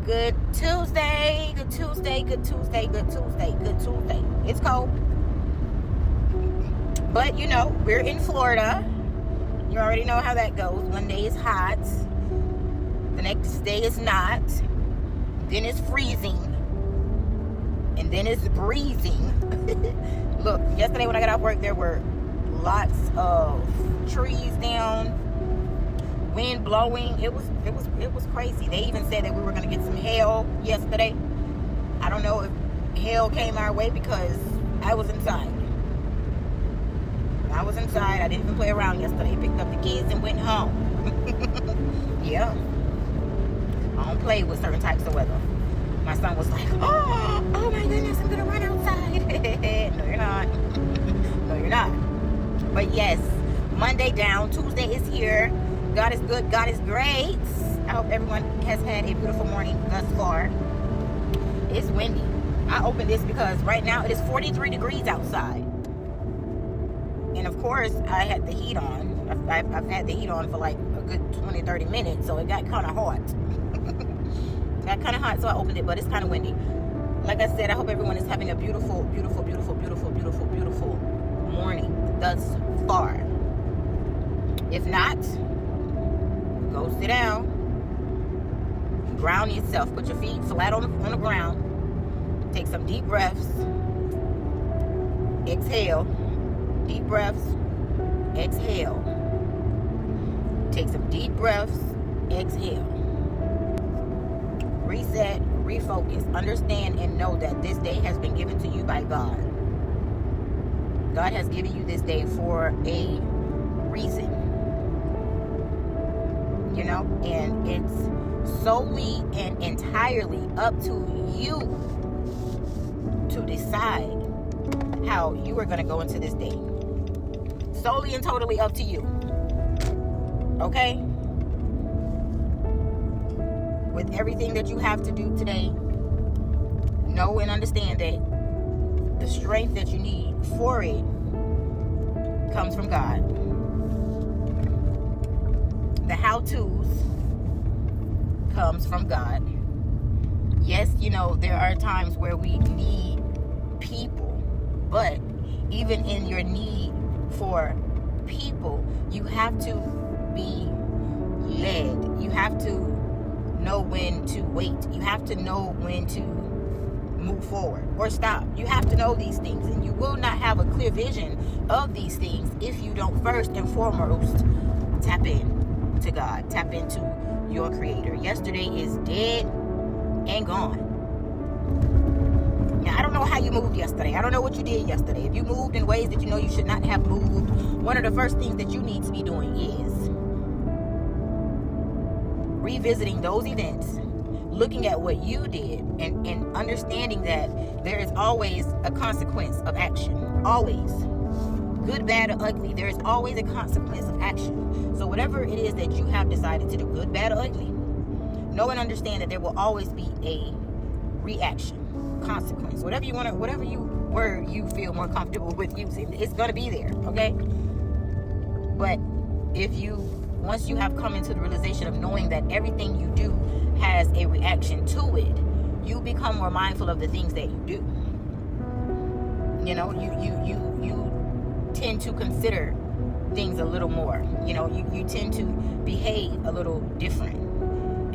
Good Tuesday, good Tuesday, good Tuesday, good Tuesday, good Tuesday. It's cold. But you know, we're in Florida. You already know how that goes. One day is hot. The next day is not. Then it's freezing. And then it's breezing. Look, yesterday when I got off work, there were lots of trees down. Wind blowing. It was crazy. They even said that we were going to get some hail yesterday. I don't know if hail came our way because I was inside. I didn't even play around yesterday. Picked up the kids and went home. Yeah. I don't play with certain types of weather. My son was like, oh my goodness, I'm going to run outside. No, you're not. No, you're not. But yes, Monday down. Tuesday is here. God is good. God is great. I hope everyone has had a beautiful morning thus far. It's windy. I opened this because right now it is 43 degrees outside. And of course, I had the heat on. I've had the heat on for like a good 20, 30 minutes. So it got kind of hot. So I opened it, but it's kind of windy. Like I said, I hope everyone is having a beautiful, beautiful, beautiful, beautiful, beautiful, beautiful morning thus far. If not, go sit down, ground yourself, put your feet flat on the ground, take some deep breaths, exhale, deep breaths, exhale, take some deep breaths, exhale, reset, refocus, understand and know that this day has been given to you by God. God has given you this day for a reason. You know, and it's solely and entirely up to you to decide how you are going to go into this day. Solely and totally up to you. Okay? With everything that you have to do today, know and understand that the strength that you need for it comes from God. The how-tos comes from God. Yes, you know, there are times where we need people, but even in your need for people, you have to be led. You have to know when to wait. You have to know when to move forward or stop. You have to know these things, and you will not have a clear vision of these things if you don't first and foremost tap in to God, tap into your creator. Yesterday is dead and gone. Now, I don't know how you moved yesterday. I don't know what you did yesterday. If you moved in ways that you know you should not have moved, one of the first things that you need to be doing is revisiting those events, looking at what you did, and understanding that there is always a consequence of action. Always. Good, bad, or ugly, there is always a consequence of action. So whatever it is that you have decided to do, good, bad, or ugly, know and understand that there will always be a reaction, consequence. Whatever word you feel more comfortable with using, it's going to be there, okay? But once you have come into the realization of knowing that everything you do has a reaction to it, you become more mindful of the things that you do. You know, you tend to consider things a little more. You know, you tend to behave a little different.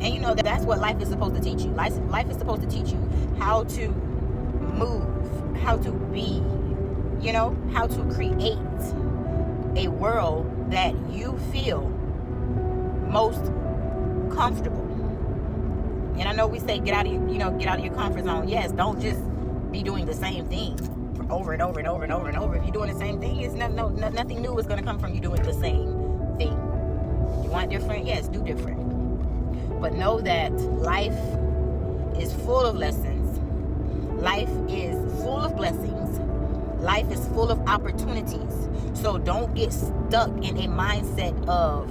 And you know that's what life is supposed to teach you. Life is supposed to teach you how to move, how to be, you know, how to create a world that you feel most comfortable. And I know we say get out of your comfort zone. Yes, don't just be doing the same thing over and over and over and over and over. If you're doing the same thing, it's nothing new is going to come from you doing the same thing. You want different? Yes, do different. But know that life is full of lessons. Life is full of blessings. Life is full of opportunities. So don't get stuck in a mindset of,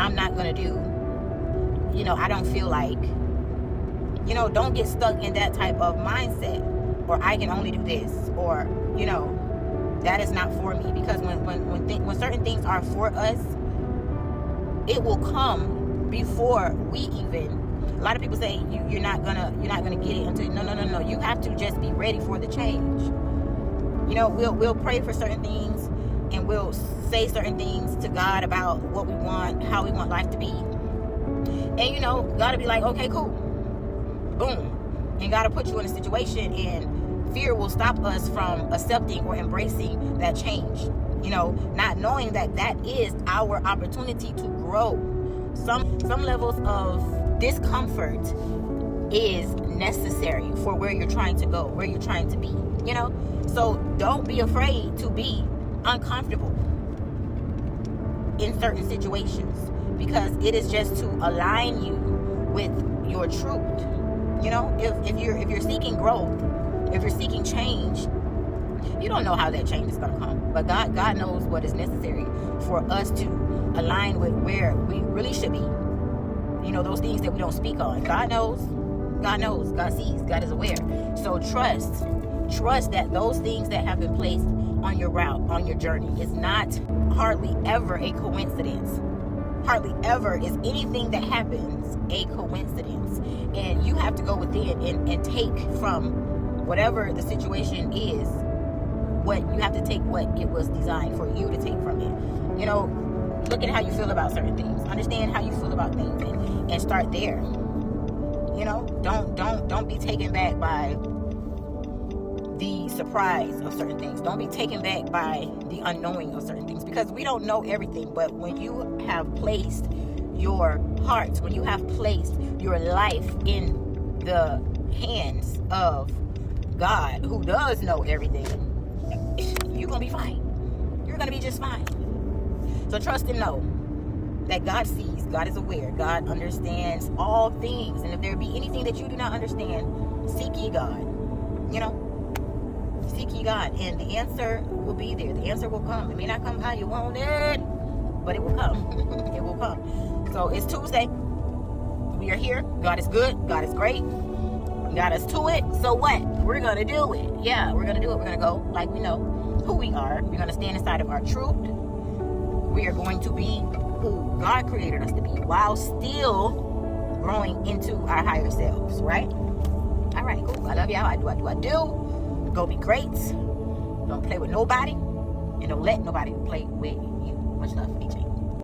I'm not going to do, you know, I don't feel like, you know, don't get stuck in that type of mindset. Or I can only do this, or, you know, that is not for me. Because when certain things are for us, it will come before we even A lot of people say you're not gonna get it until no. You have to just be ready for the change. You know, we'll pray for certain things, and we'll say certain things to God about what we want, how we want life to be. And you know, God will be like, okay, cool, boom, and God will put you in a situation, and fear will stop us from accepting or embracing that change. You know, not knowing that is our opportunity to grow. Some levels of discomfort is necessary for where you're trying to go, where you're trying to be, you know? So don't be afraid to be uncomfortable in certain situations, because it is just to align you with your truth. You know, if you're seeking growth, if you're seeking change, you don't know how that change is going to come, but God knows what is necessary for us to align with where we really should be. You know, those things that we don't speak on. God knows, God sees, God is aware. So trust that those things that have been placed on your route, on your journey, is not hardly ever a coincidence. Hardly ever is anything that happens a coincidence. And you have to go within and take from whatever the situation is, what you have to take, what it was designed for you to take from it. You know, look at how you feel about certain things. Understand how you feel about things, and start there. You know, don't be taken back by the surprise of certain things. Don't be taken back by the unknowing of certain things, because we don't know everything. But when you have placed your heart, when you have placed your life in the hands of God, who does know everything, you're gonna be fine. You're gonna be just fine. So trust and know that God sees, God is aware, God understands all things. And if there be anything that you do not understand, seek ye God. You know, seek ye God, and the answer will be there. The answer will come. It may not come how you want it, but it will come. It will come. So it's Tuesday. We are here. God is good. God is great. Got us to it. So what? We're gonna do it. Yeah, we're gonna do it. We're gonna go like we know who we are. We're gonna stand inside of our truth. We are going to be who God created us to be, while still growing into our higher selves, right? All right, cool. I love y'all. I do. Go be great. Don't play with nobody, and don't let nobody play with you. Much love, BJ.